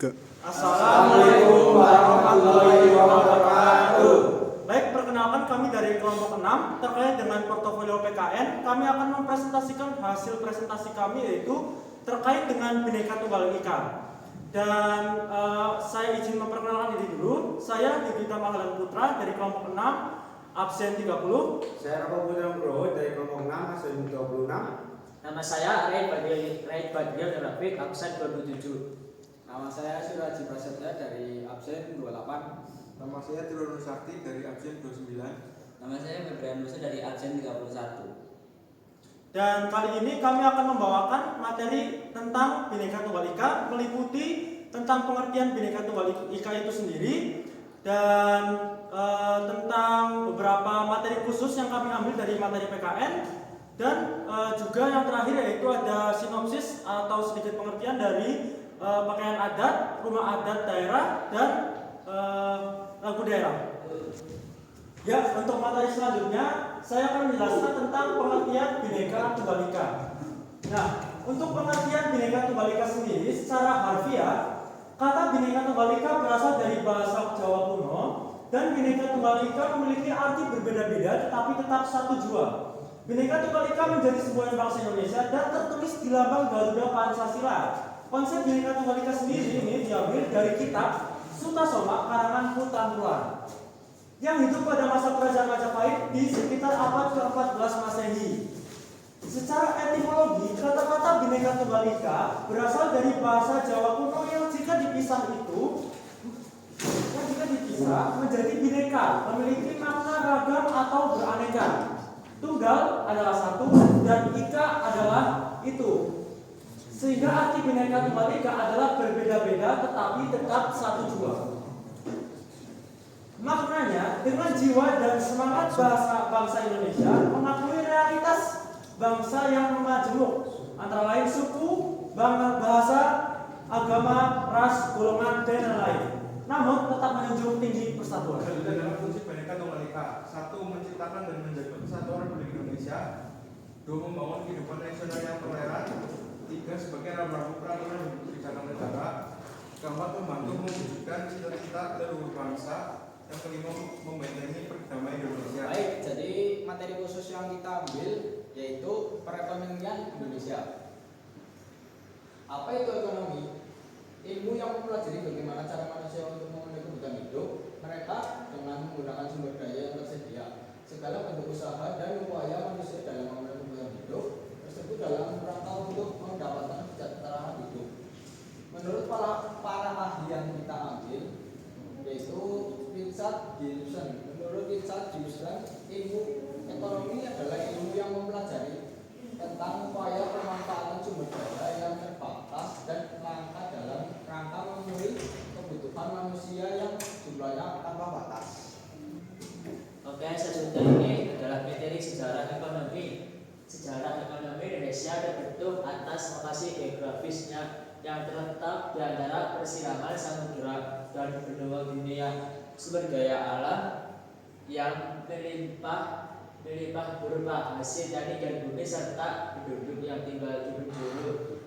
Ke. Assalamualaikum warahmatullahi wabarakatuh. Baik, perkenalkan kami dari kelompok 6 terkait dengan portofolio PKN. Kami akan mempresentasikan hasil presentasi kami yaitu terkait dengan Bhinneka Tunggal Ika. Dan saya izin memperkenalkan diri dulu. Saya Yudhita Mahalan Putra dari kelompok 6, absen 30. Saya Roko Putra Nugroho dari kelompok 6, absen 26. Nama saya Raid Badriel Rafiq, absen 27. Nama saya Suraji Prasetya dari absen 28. Nama saya Tironu Sakti dari absen 29. Nama saya Febrian Nusa dari absen 31. Dan kali ini kami akan membawakan materi tentang Bhinneka Tunggal Ika, meliputi tentang pengertian Bhinneka Tunggal Ika itu sendiri dan tentang beberapa materi khusus yang kami ambil dari materi PKN dan juga yang terakhir yaitu ada sinopsis atau sedikit pengertian dari pakaian adat, rumah adat daerah, dan lagu daerah. Ya, untuk materi selanjutnya saya akan menjelaskan tentang pengertian Bhinneka Tunggal Ika. Nah, untuk pengertian Bhinneka Tunggal Ika sendiri secara harfiah, kata Bhinneka Tunggal Ika berasal dari bahasa Jawa kuno dan Bhinneka Tunggal Ika memiliki arti berbeda-beda tetapi tetap satu jua. Bhinneka Tunggal Ika menjadi semboyan bangsa Indonesia dan tertulis di lambang Garuda Pancasila. Konsep Bhinneka Tunggal Ika sendiri ini diambil dari kitab Sutasoma karangan Hutan Tuan yang hidup pada masa kerajaan Majapahit di sekitar abad ke-14 Masehi. Secara etimologi, kata-kata Bhinneka Tunggal Ika berasal dari bahasa Jawa kuno yang jika dipisah menjadi bineka, memiliki makna ragam atau beraneka. Tunggal adalah satu dan ika adalah itu. Sehingga arti Bhinneka Tunggal Ika adalah berbeda-beda tetapi tetap satu jua. Maknanya, dengan jiwa dan semangat bangsa Indonesia mengakui realitas bangsa yang majemuk, antara lain suku, bahasa, agama, ras, golongan, dan lain-lain. Namun tetap menjunjung tinggi persatuan. Selanjutnya dalam fungsi Bhinneka Tunggal Ika, 1. Menciptakan dan menjaga persatuan Republik Indonesia. 2. Membangun kehidupan nasional yang toleran. 3. Sebagai rambu peraturan dan kebijakan negara. 4. Membantu mewujudkan cita-cita leluhur bangsa. Yang 5. Membentengi perdamaian Indonesia. Baik, jadi materi khusus yang kita ambil yaitu perekonomian Indonesia. Apa itu ekonomi? Ilmu yang mempelajari bagaimana cara manusia untuk memenuhi kebutuhan hidup mereka dengan menggunakan sumber daya yang tersedia. Segala bentuk usaha dan upaya manusia dalam memenuhi kebutuhan hidup tersebut dalam rangka untuk mendapatkan kesejahteraan hidup. Menurut para ahli yang kita ambil yaitu Richard Gibson. Menurut Richard Gibson, ilmu ekonomi adalah ilmu yang mempelajari tentang upaya pemanfaatan sumber daya yang terbatas dan langkah dalam rangka memenuhi kebutuhan manusia yang jumlahnya tanpa batas. Oke, selanjutnya ini adalah materi sejarah ekonomi. Sejarah ekonomi Indonesia terbentuk atas lokasi geografisnya yang terletak di antara persilangan samudera dan benua dunia, sumber daya alam yang melimpah berupa hasil dari dan bumi serta penduduk yang tinggal di penjuru.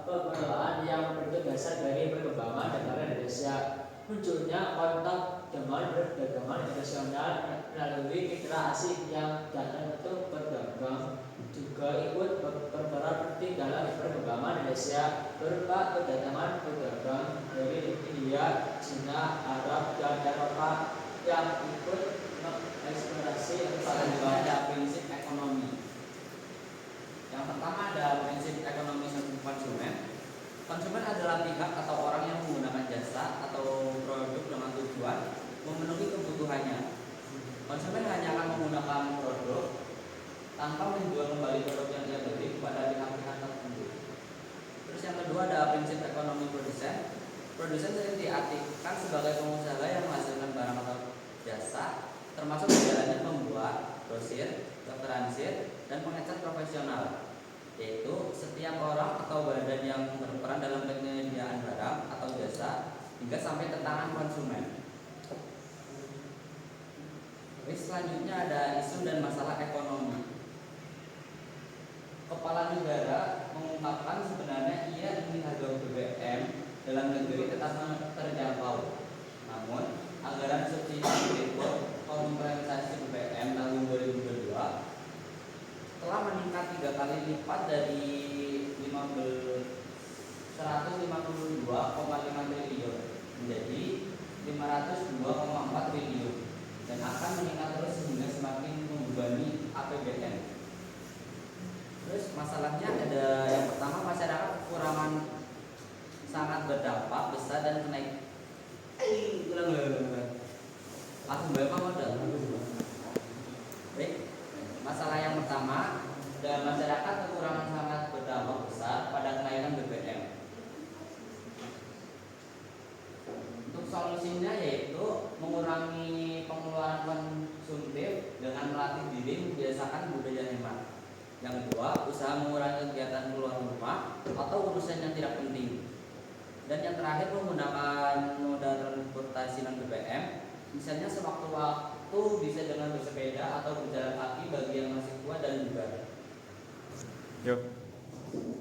Pengelolaan yang membentuk dasar dari perkembangan negara Indonesia. Munculnya kontak dengan perdagangan internasional melalui mitra asing yang datang untuk berdagang juga ikut berperan penting dalam perkembangan Indonesia berupa kedatangan pedagang dari India, Cina, Arab, dan Eropa yang ikut mengeksplorasi Ada prinsip ekonomi. Yang pertama ada prinsip ekonomi konsumen. Konsumen adalah pihak atau orang yang menggunakan jasa atau produk dengan tujuan memenuhi kebutuhannya. Konsumen hanya akan menggunakan produk tanpa menjual kembali produk yang dia beli kepada pihak-pihak tertentu. Terus yang kedua ada prinsip ekonomi produsen. Produsen sering diartikan sebagai pengusaha yang menghasilkan barang atau jasa, termasuk jalannya membuat, grosir, transit, dan pengecat profesional, yaitu setiap orang atau badan yang berperan dalam penyediaan barang atau jasa hingga sampai ke tangan konsumen. Selanjutnya ada isu dan masalah ekonomi. Kepala negara mengungkapkan sebenarnya ia ingin harga BBM dalam negeri tetap terjangkau. Namun, anggaran subsidi berikut kompensasi BBM tahun 2022 telah meningkat 3 kali lipat dari 152,5 triliun menjadi 502,4 triliun dan akan meningkat terus hingga semakin membebani APBN. Terus masalahnya ada yang pertama, masyarakat kekurangan sangat berdampak besar dan kenaik. Langsung berapa modal? Baik. Masalah yang pertama, dan masyarakat kekurangan sangat berdampak besar pada kenaikan BBM. Untuk solusinya yaitu mengurangi pengeluaran konsumtif dengan melatih diri membiasakan budaya hemat. Yang kedua, usaha mengurangi kegiatan keluar rumah atau urusan yang tidak penting. Dan yang terakhir, menggunakan moda transportasi non BBM, misalnya sewaktu-waktu bisa dengan bersepeda atau berjalan kaki bagi yang masih kuat dan bugar.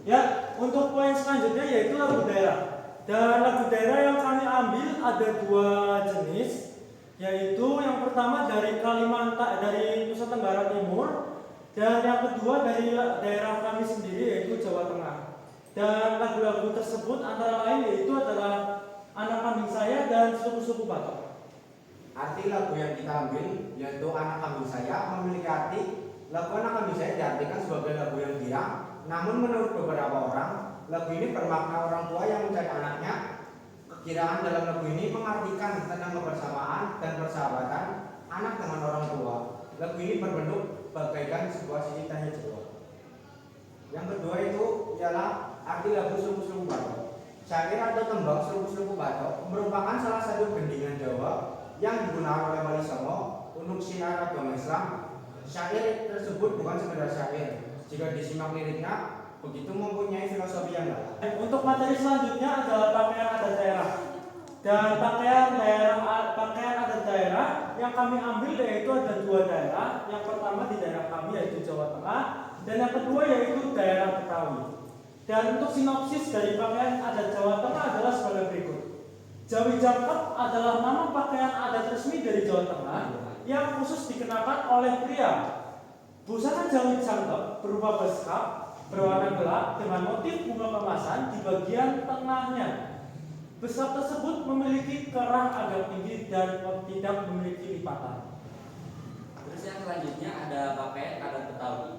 Ya, untuk poin selanjutnya yaitu lagu daerah. Dan lagu daerah yang kami ambil ada 2 jenis, yaitu yang pertama dari Kalimantan, dari Nusa Tenggara Timur, dan yang kedua dari daerah kami sendiri yaitu Jawa Tengah. Dan lagu-lagu tersebut antara lain yaitu adalah Anak Kambing Saya dan Suku-Suku Batok. Arti lagu yang kita ambil yaitu Anak Kambing Saya memiliki arti. Lagu Anak Kambing Saya diartikan sebagai lagu yang girang, namun menurut beberapa orang, lagu ini bermakna orang tua yang mencari anaknya. Kegirangan dalam lagu ini mengartikan tentang kebersamaan dan persahabatan anak dengan orang tua. Lagu ini berbentuk bagaikan sebuah sisi tanya jawab. Yang kedua itu ialah arti lagu Suku-Suku Batok. Syair atau tembang Suku-Suku Batok merupakan salah satu gendingan Jawa yang digunakan oleh Wali Songo untuk sinar agama Islam. Syair tersebut bukan sekedar syair. Jika disimak liriknya, begitu mempunyai filosofi yang dalam. Untuk materi selanjutnya adalah pakaian adat daerah. Dan pakaian adat daerah yang kami ambil yaitu ada 2 daerah. Yang pertama di daerah kami yaitu Jawa Tengah, dan yang kedua yaitu daerah Betawi. Dan untuk sinopsis dari pakaian adat Jawa Tengah adalah sebagai berikut. Jawi Jangkep adalah nama pakaian adat resmi dari Jawa Tengah yang khusus dikenakan oleh pria. Busana Jawi Jangkep berupa beskap berwarna gelap dengan motif bunga kemasan di bagian tengahnya. Beskap tersebut memiliki kerah agak tinggi dan tidak memiliki lipatan. Terus yang selanjutnya ada pakaian adat Betawi.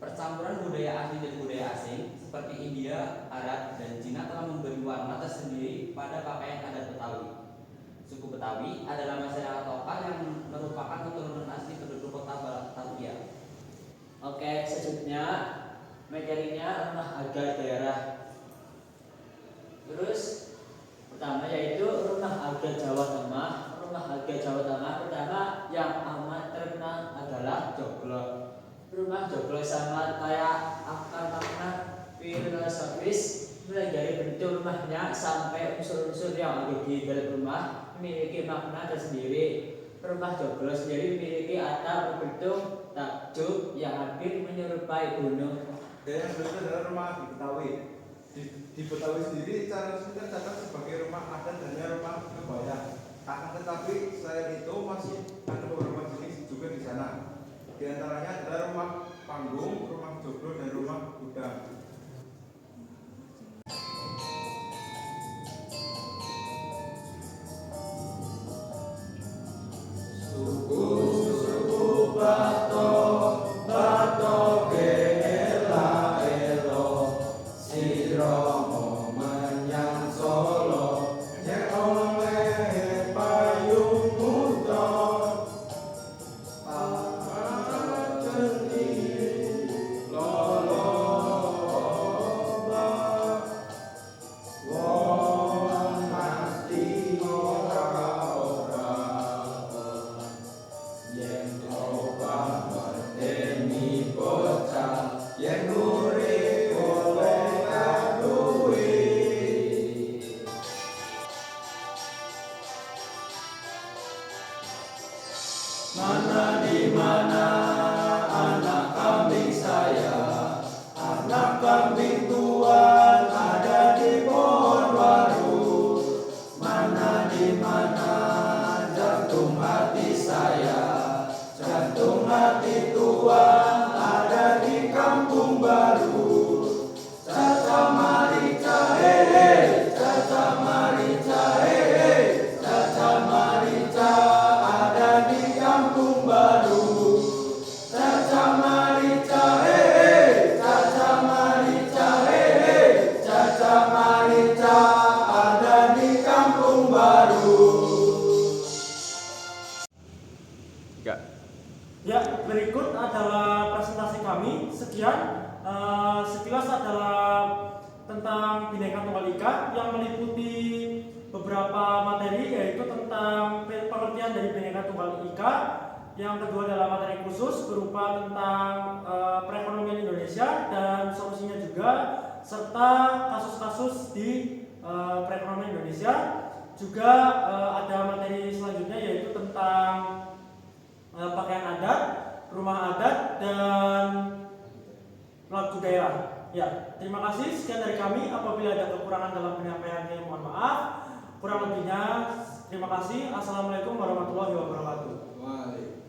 Percampuran budaya asli dan budaya asing seperti India, Arab, dan Cina telah memberi warna tersendiri pada pakaian adat Betawi. Suku Betawi adalah masyarakat lokal yang merupakan keturunan asli penduduk kota Batavia. Oke, selanjutnya materinya rumah harga daerah. Terus pertama yaitu rumah harga Jawa Tengah. Rumah harga Jawa Tengah pertama yang amat terkenal adalah Joglo. Rumah Joglo sangat kayak akan makna filosofis, mulai dari bentuk rumahnya sampai unsur-unsur yang ada di dalam rumah memiliki makna tersendiri. Rumah Joglo sendiri memiliki atap berbentuk takjub yang hampir menyerupai gunung. Dan yang berikut adalah rumah di Betawi. Di Betawi sendiri cara resmi tercatat sebagai rumah adat dan rumah kebaya. Akan tetapi selain itu masih ada beberapa jenis juga di sana. Di antaranya adalah rumah panggung, rumah joglo, dan rumah gudang. Kambing Tuhan ada di pohon waru. IKA. Yang kedua adalah materi khusus berupa tentang perekonomian Indonesia dan solusinya juga, serta kasus-kasus di perekonomian Indonesia. Juga ada materi selanjutnya yaitu tentang pakaian adat, rumah adat, dan lagu daerah. Ya, terima kasih. Sekian dari kami. Apabila ada kekurangan dalam penyampaiannya, mohon maaf. Kurang lebihnya, terima kasih. Assalamualaikum warahmatullahi wabarakatuh. Waalaikumsalam.